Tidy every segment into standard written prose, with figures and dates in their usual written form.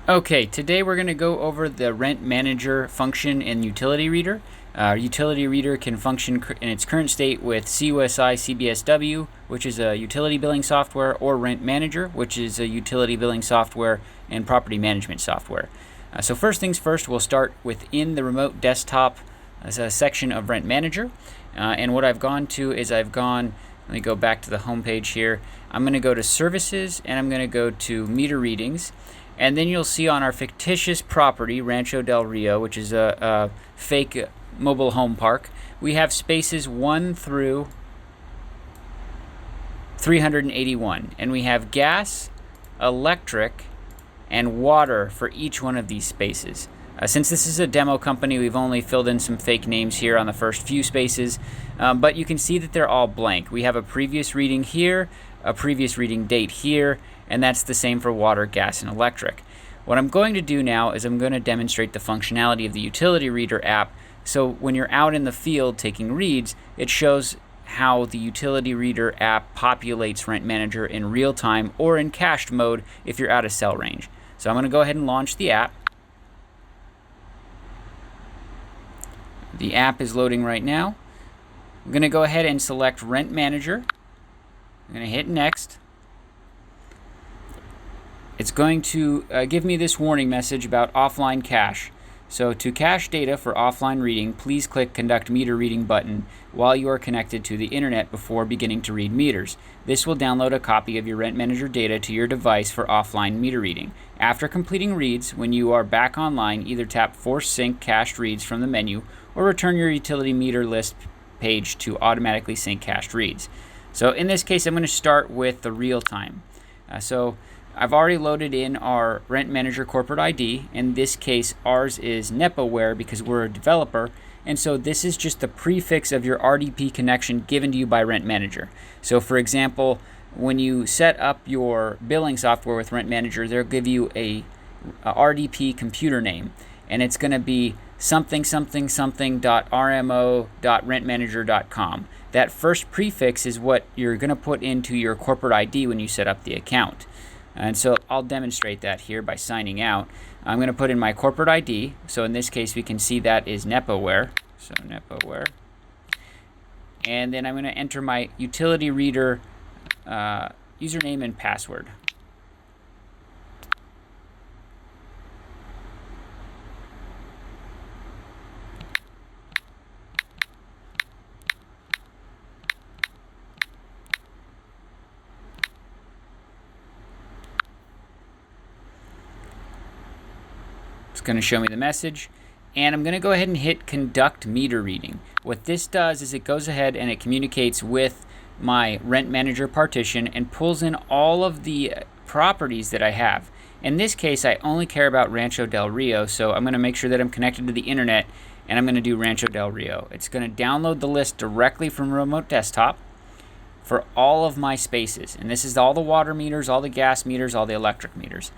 Okay, today we're going to go over the Rent Manager function in Utility Reader. Utility Reader can function in its current state with CUSI CBSW, which is a utility billing software, or Rent Manager, which is a utility billing software and property management software. So first things first, we'll start within the remote desktop as a section of Rent Manager. And what I've gone to is let me go back to the home page here. I'm going to go to Services, and I'm going to go to Meter Readings. And then you'll see on our fictitious property, Rancho Del Rio, which is a fake mobile home park, we have spaces 1 through 381. And we have gas, electric, and water for each one of these spaces. Since this is a demo company, we've only filled in some fake names here on the first few spaces, but you can see that they're all blank. We have a previous reading here, a previous reading date here, and that's the same for water, gas, and electric. What I'm going to do now is I'm going to demonstrate the functionality of the Utility Reader app. So when you're out in the field taking reads, it shows how the Utility Reader app populates Rent Manager in real time or in cached mode if you're out of cell range. So I'm going to go ahead and launch the app. The app is loading right now. I'm going to go ahead and select Rent Manager. I'm going to hit Next. It's going to give me this warning message about offline cache. So to cache data for offline reading, please click Conduct Meter Reading button while you are connected to the internet before beginning to read meters. This will download a copy of your Rent Manager data to your device for offline meter reading. After completing reads, when you are back online, either tap Force Sync Cached Reads from the menu or return your utility meter list page to automatically sync cached reads. So in this case, I'm going to start with the real time. So I've already loaded in our Rent Manager corporate ID. In this case, ours is NEPAware because we're a developer. And so this is just the prefix of your RDP connection given to you by Rent Manager. So for example, when you set up your billing software with Rent Manager, they'll give you a RDP computer name. And it's going to be something.rmo.rentmanager.com. That first prefix is what you're going to put into your corporate ID when you set up the account. And so I'll demonstrate that here by signing out. I'm going to put in my corporate ID. So in this case, we can see that is NEPAware. So NEPAware. And then I'm going to enter my Utility Reader username and password. It's going to show me the message, and I'm going to go ahead and hit Conduct Meter Reading. What this does is it goes ahead and it communicates with my Rent Manager partition and pulls in all of the properties that I have. In this case, I only care about Rancho Del Rio, so I'm going to make sure that I'm connected to the internet, and I'm going to do Rancho Del Rio. It's going to download the list directly from Remote Desktop for all of my spaces, and this is all the water meters, all the gas meters, all the electric meters.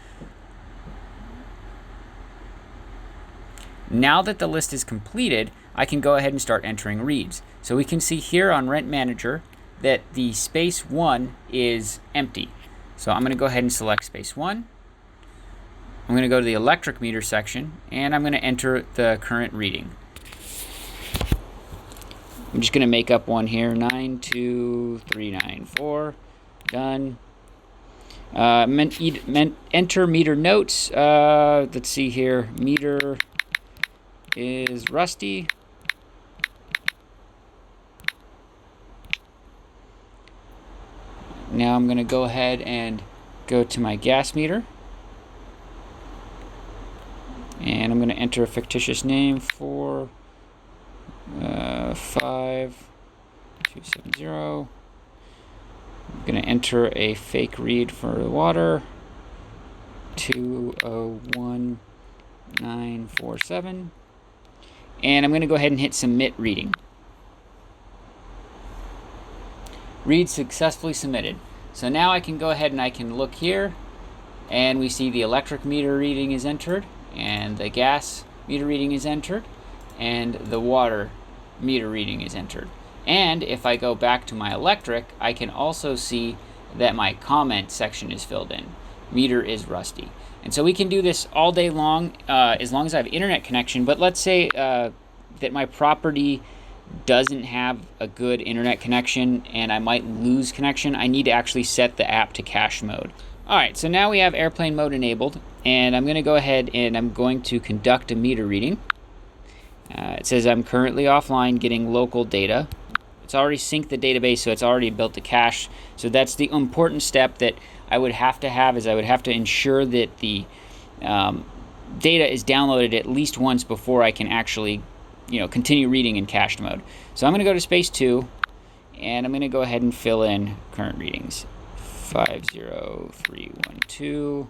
Now that the list is completed, I can go ahead and start entering reads. So we can see here on Rent Manager that the space 1 is empty. So I'm going to go ahead and select space 1. I'm going to go to the electric meter section, and I'm going to enter the current reading. I'm just going to make up one here, 92394. Done. Enter meter notes. Let's see here. Meter is rusty. Now I'm going to go ahead and go to my gas meter. And I'm going to enter a fictitious name for 5270. I'm going to enter a fake read for the water, 201947. And I'm going to go ahead and hit Submit Reading. Read successfully submitted. So now I can go ahead and I can look here, and we see the electric meter reading is entered, and the gas meter reading is entered, and the water meter reading is entered. And if I go back to my electric, I can also see that my comment section is filled in. meter is rusty. And so we can do this all day long as I have internet connection. But let's say that my property doesn't have a good internet connection and I might lose connection. I need to actually set the app to cache mode. Alright, so now we have airplane mode enabled, and I'm going to go ahead and I'm going to conduct a meter reading. It says I'm currently offline getting local data. It's already synced the database, so it's already built the cache. So that's the important step that I would have to have, is I would have to ensure that the data is downloaded at least once before I can actually continue reading in cached mode. So I'm going to go to space 2, and I'm going to go ahead and fill in current readings. 50312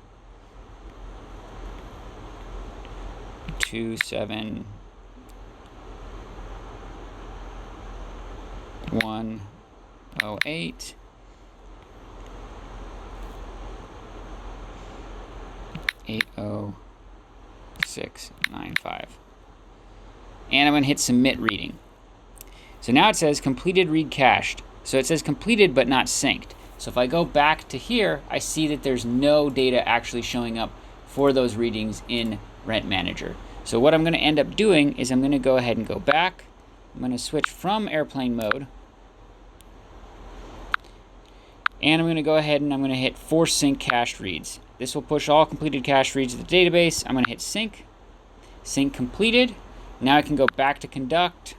27 108 80695. And I'm going to hit submit reading. So now it says completed read cached. So it says completed but not synced. So if I go back to here, I see that there's no data actually showing up for those readings in Rent Manager. So what I'm going to end up doing is I'm going to go ahead and go back. I'm going to switch from airplane mode. And I'm going to go ahead and I'm going to hit force sync cached reads. This will push all completed cached reads to the database. I'm going to hit sync. Sync completed. Now I can go back to conduct.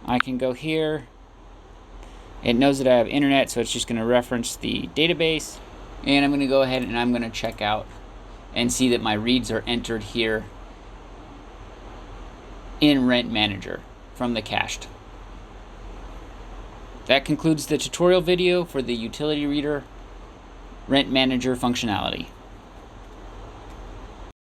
I can go here. It knows that I have internet, so it's just going to reference the database. And I'm going to go ahead and I'm going to check out and see that my reads are entered here in Rent Manager from the cached. That concludes the tutorial video for the Utility Reader Rent Manager functionality.